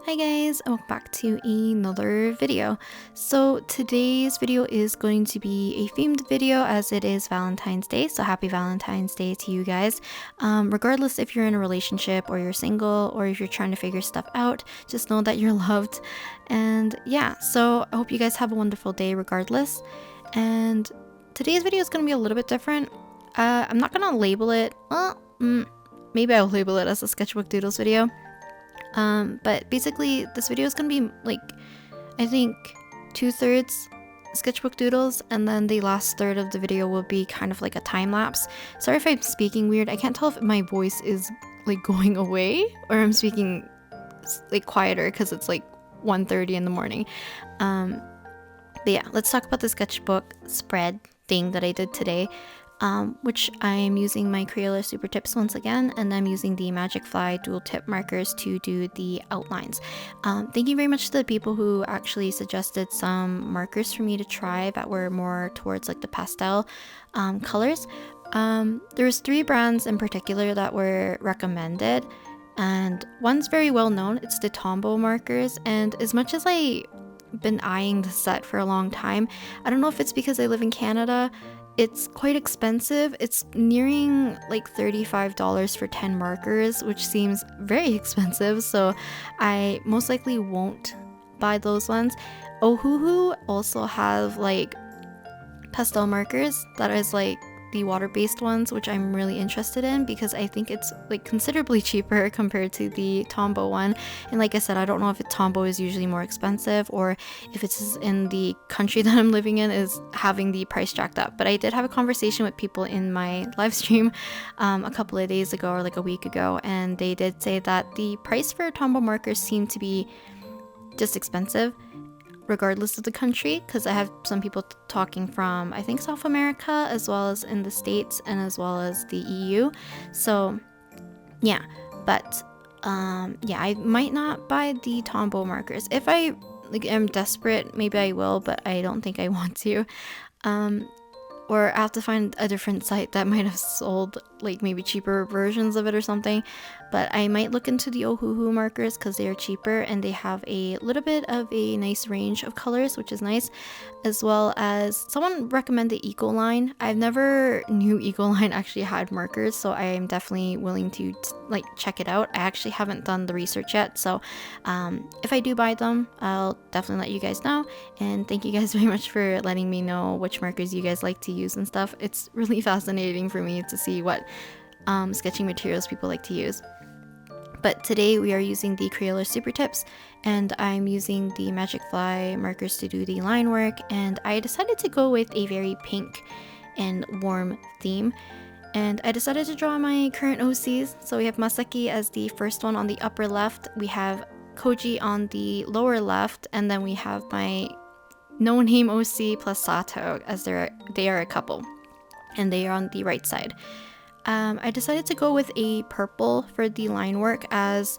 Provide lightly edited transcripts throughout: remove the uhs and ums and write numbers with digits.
Hi guys, and welcome back to another video. So today's video is going to be a themed video as it is Valentine's Day. So happy Valentine's Day to you guys. Regardless if you're in a relationship or you're single or if you're trying to figure stuff out, just know that you're loved. And yeah, so I hope you guys have a wonderful day regardless. And today's video is going to be a little bit different. I'm not going to label it, maybe I'll label it as a Sketchbook Doodles video. But basically this video is gonna be like, I think 2/3 sketchbook doodles, and then the last third of the video will be kind of like a time lapse. Sorry if I'm speaking weird. I can't tell if my voice is like going away or I'm speaking like quieter because it's like 1:30 in the morning. But yeah, let's talk about the sketchbook spread thing that I did today. Which I'm using my Crayola Super Tips once again, and I'm using the Magicfly Dual Tip markers to do the outlines. Thank you very much to the people who actually suggested some markers for me to try that were more towards like the pastel colors. There's 3 brands in particular that were recommended, and one's very well known. It's the Tombow markers, and as much as I've been eyeing the set for a long time, I don't know if it's because I live in Canada, it's quite expensive. It's nearing like $35 for 10 markers, which seems very expensive, so I most likely won't buy those ones. Ohuhu also have like pastel markers that is like the water-based ones, which I'm really interested in because I think it's like considerably cheaper compared to the Tombow one. And like I said, I don't know if Tombow is usually more expensive or if it's in the country that I'm living in is having the price jacked up. But I did have a conversation with people in my live stream a couple of days ago or like a week ago, and they did say that the price for Tombow markers seem to be just expensive regardless of the country, because I have some people talking from I think South America as well as in the States and as well as the EU. So yeah, but yeah, I might not buy the Tombow markers. If I like am desperate, maybe I will, but I don't think I want to. Or I have to find a different site that might have sold like maybe cheaper versions of it or something. But I might look into the Ohuhu markers because they are cheaper and they have a little bit of a nice range of colors, which is nice. As well as someone recommended Ecoline. I've never knew Ecoline actually had markers, so I am definitely willing to like check it out. I actually haven't done the research yet, so if I do buy them, I'll definitely let you guys know. And thank you guys very much for letting me know which markers you guys like to use and stuff. It's really fascinating for me to see what sketching materials people like to use. But today we are using the Crayola Super Tips, and I'm using the Magicfly markers to do the line work, and I decided to go with a very pink and warm theme. And I decided to draw my current OCs. So we have Masaki as the first one on the upper left, we have Koji on the lower left, and then we have my no-name OC plus Sato as they are a couple, and they are on the right side. I decided to go with a purple for the line work as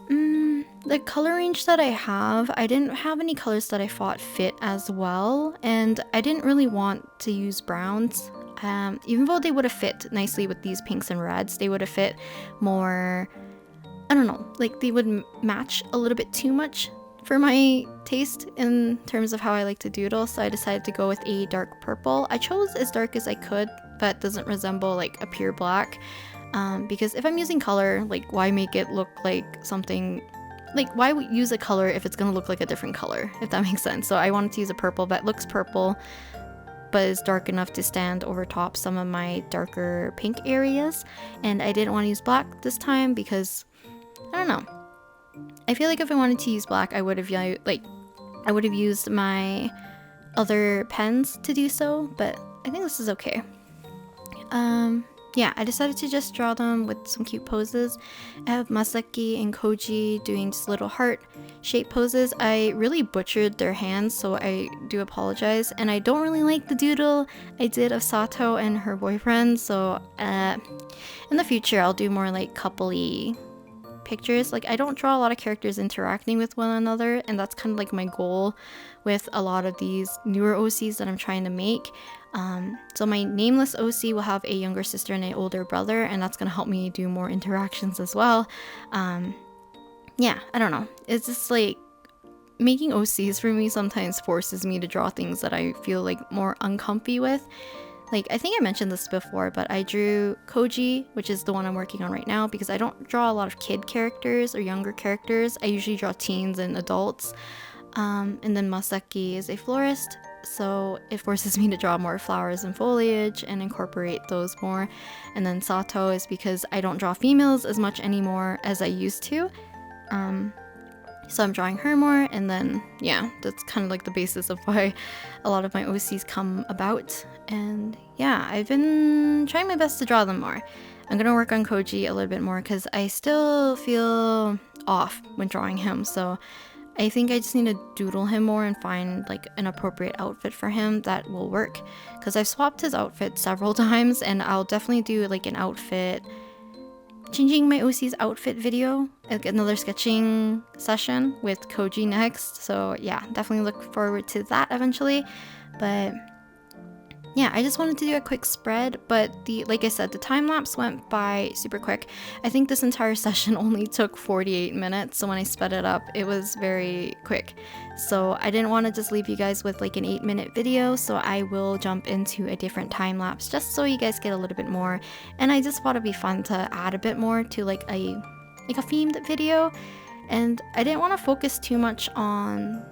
the color range that I have, I didn't have any colors that I thought fit as well, and I didn't really want to use browns. Even though they would have fit nicely with these pinks and reds, they would have fit more, I don't know, like they would match a little bit too much for my taste in terms of how I like to doodle, so I decided to go with a dark purple. I chose as dark as I could, but doesn't resemble like a pure black, because if I'm using color, like why make it look like something, like why use a color if it's gonna look like a different color, if that makes sense. So I wanted to use a purple that looks purple but is dark enough to stand over top some of my darker pink areas, and I didn't want to use black this time because I don't know, I feel like if I wanted to use black, I would have used my other pens to do so, but I think this is okay. Yeah, I decided to just draw them with some cute poses. I have Masaki and Koji doing just little heart shape poses. I really butchered their hands, so I do apologize. And I don't really like the doodle I did of Sato and her boyfriend, so in the future I'll do more like coupley pictures. Like I don't draw a lot of characters interacting with one another, and that's kind of like my goal with a lot of these newer OCs that I'm trying to make. So my nameless OC will have a younger sister and an older brother, and that's gonna help me do more interactions as well. yeah, I don't know. It's just like making OCs for me sometimes forces me to draw things that I feel like more uncomfy with. Like, I think I mentioned this before, but I drew Koji, which is the one I'm working on right now, because I don't draw a lot of kid characters or younger characters. I usually draw teens and adults. And then Masaki is a florist, so it forces me to draw more flowers and foliage and incorporate those more. And then Sato is because I don't draw females as much anymore as I used to. So I'm drawing her more, and then yeah, that's kind of like the basis of why a lot of my OCs come about. And yeah, I've been trying my best to draw them more. I'm gonna work on Koji a little bit more because I still feel off when drawing him, so I think I just need to doodle him more and find like an appropriate outfit for him that will work, because I've swapped his outfit several times, and I'll definitely do like an outfit, changing my OC's outfit video, like another sketching session with Koji next. So yeah, definitely look forward to that eventually. But yeah, I just wanted to do a quick spread, but like I said, the time lapse went by super quick. I think this entire session only took 48 minutes, so when I sped it up, it was very quick. So I didn't want to just leave you guys with like an 8-minute video, so I will jump into a different time lapse just so you guys get a little bit more. And I just thought it'd be fun to add a bit more to like a themed video. And I didn't want to focus too much on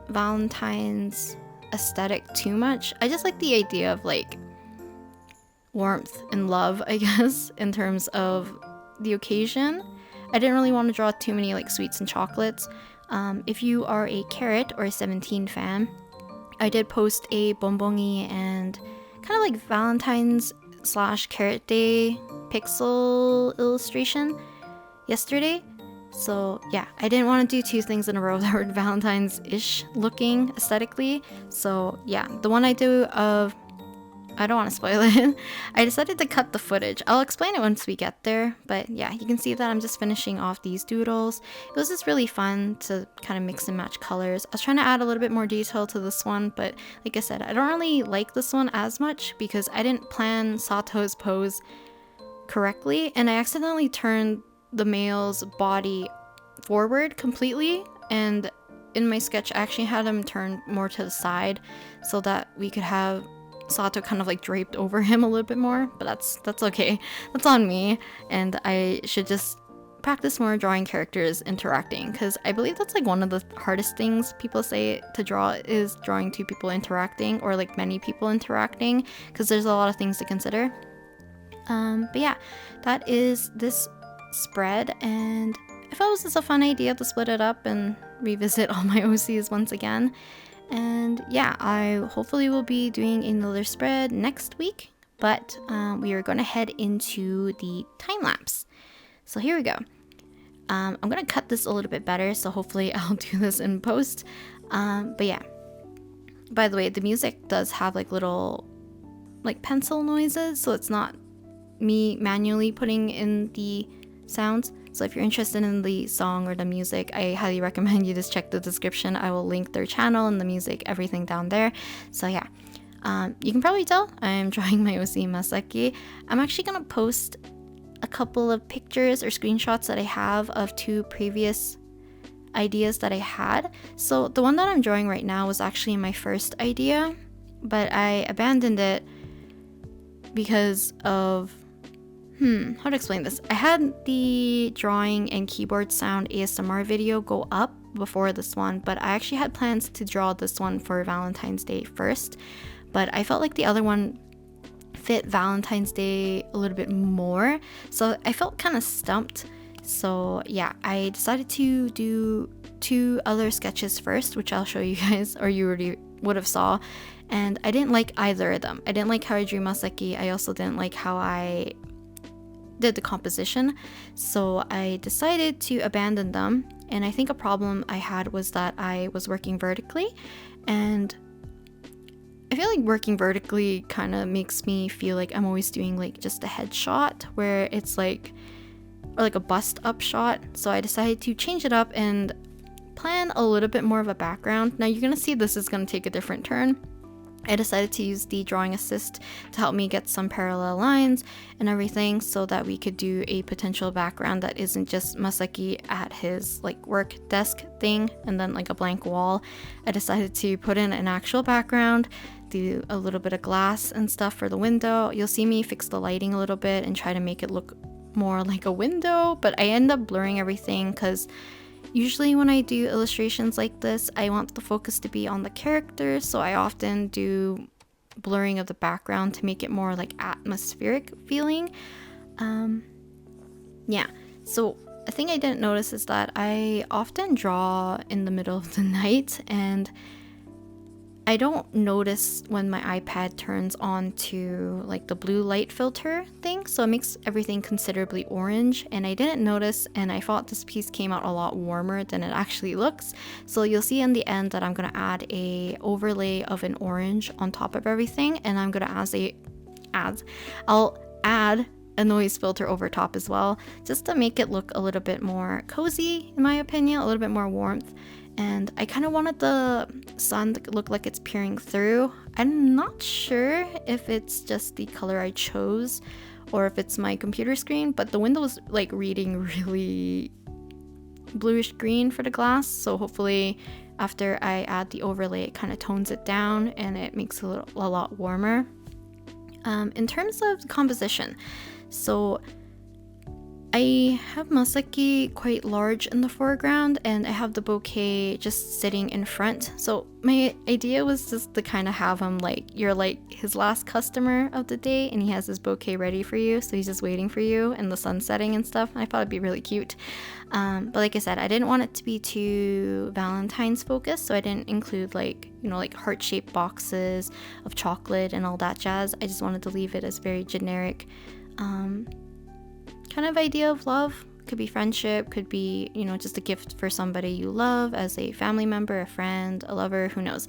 Valentine's aesthetic too much. I just like the idea of like warmth and love, I guess, in terms of the occasion. I didn't really want to draw too many like sweets and chocolates. If you are a Carrot or a 17 fan, I did post a bonbongi and kind of like Valentine's / Carrot Day pixel illustration yesterday. So yeah, I didn't want to do 2 things in a row that were Valentine's-ish looking aesthetically. So yeah, the one I do of, I don't want to spoil it. I decided to cut the footage. I'll explain it once we get there. But yeah, you can see that I'm just finishing off these doodles. It was just really fun to kind of mix and match colors. I was trying to add a little bit more detail to this one, but like I said, I don't really like this one as much because I didn't plan Sato's pose correctly, and I accidentally turned the male's body forward completely, and in my sketch I actually had him turned more to the side so that we could have Sato kind of like draped over him a little bit more, but that's okay. That's on me, and I should just practice more drawing characters interacting, because I believe that's like one of the hardest things people say to draw is drawing 2 people interacting, or like many people interacting, because there's a lot of things to consider. But yeah, that is this spread, and I thought it was just a fun idea to split it up and revisit all my OCs once again. And yeah, I hopefully will be doing another spread next week, but we are going to head into the time lapse. So here we go. I'm going to cut this a little bit better, so hopefully I'll do this in post. But yeah, by the way, the music does have like little like pencil noises, so it's not me manually putting in the sounds. So if you're interested in the song or the music, I highly recommend you just check the description. I will link their channel and the music, everything down there. So yeah, you can probably tell I'm drawing my OC Masaki. I'm actually gonna post a couple of pictures or screenshots that I have of 2 previous ideas that I had. So the one that I'm drawing right now was actually my first idea, but I abandoned it because of how to explain this? I had the drawing and keyboard sound ASMR video go up before this one, but I actually had plans to draw this one for Valentine's Day first, but I felt like the other one fit Valentine's Day a little bit more, so I felt kind of stumped. So yeah, I decided to do 2 other sketches first, which I'll show you guys, or you already would have saw, and I didn't like either of them. I didn't like how I drew Masaki. I also didn't like how I did the composition, so I decided to abandon them. And I think a problem I had was that I was working vertically, and I feel like working vertically kind of makes me feel like I'm always doing like just a headshot where it's like, or like a bust up shot. So I decided to change it up and plan a little bit more of a background. Now you're gonna see this is gonna take a different turn. I decided to use the drawing assist to help me get some parallel lines and everything so that we could do a potential background that isn't just Masaki at his like work desk thing and then like a blank wall. I decided to put in an actual background, do a little bit of glass and stuff for the window. You'll see me fix the lighting a little bit and try to make it look more like a window, but I end up blurring everything because usually when I do illustrations like this, I want the focus to be on the character, so I often do blurring of the background to make it more like atmospheric feeling. Yeah, so a thing I didn't notice is that I often draw in the middle of the night, and I don't notice when my iPad turns on to like the blue light filter thing, so it makes everything considerably orange, and I didn't notice, and I thought this piece came out a lot warmer than it actually looks. So you'll see in the end that I'm going to add a overlay of an orange on top of everything, and I'm going to I'll add a noise filter over top as well, just to make it look a little bit more cozy, in my opinion, a little bit more warmth. And I kind of wanted the sun to look like it's peering through. I'm not sure if it's just the color I chose or if it's my computer screen, but the window was like reading really bluish green for the glass, so hopefully after I add the overlay it kind of tones it down and it makes it a lot warmer. In terms of the composition, so I have Masaki quite large in the foreground and I have the bouquet just sitting in front. So my idea was just to kind of have him like you're like his last customer of the day and he has his bouquet ready for you, so he's just waiting for you and the sun setting and stuff. I thought it'd be really cute. But like I said, I didn't want it to be too Valentine's focused, so I didn't include like, you know, like heart-shaped boxes of chocolate and all that jazz. I just wanted to leave it as very generic kind of idea of love. Could be friendship, could be, you know, just a gift for somebody you love as a family member, a friend, a lover, who knows.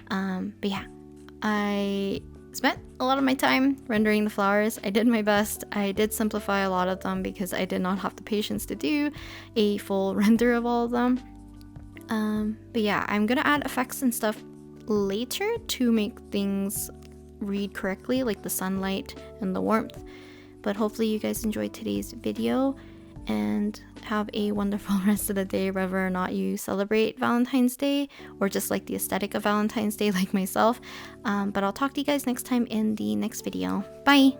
But yeah, I spent a lot of my time rendering the flowers. I did my best. I did simplify a lot of them because I did not have the patience to do a full render of all of them. But yeah, I'm gonna add effects and stuff later to make things read correctly, like the sunlight and the warmth. But hopefully you guys enjoyed today's video and have a wonderful rest of the day, whether or not you celebrate Valentine's Day or just like the aesthetic of Valentine's Day like myself. But I'll talk to you guys next time in the next video. Bye!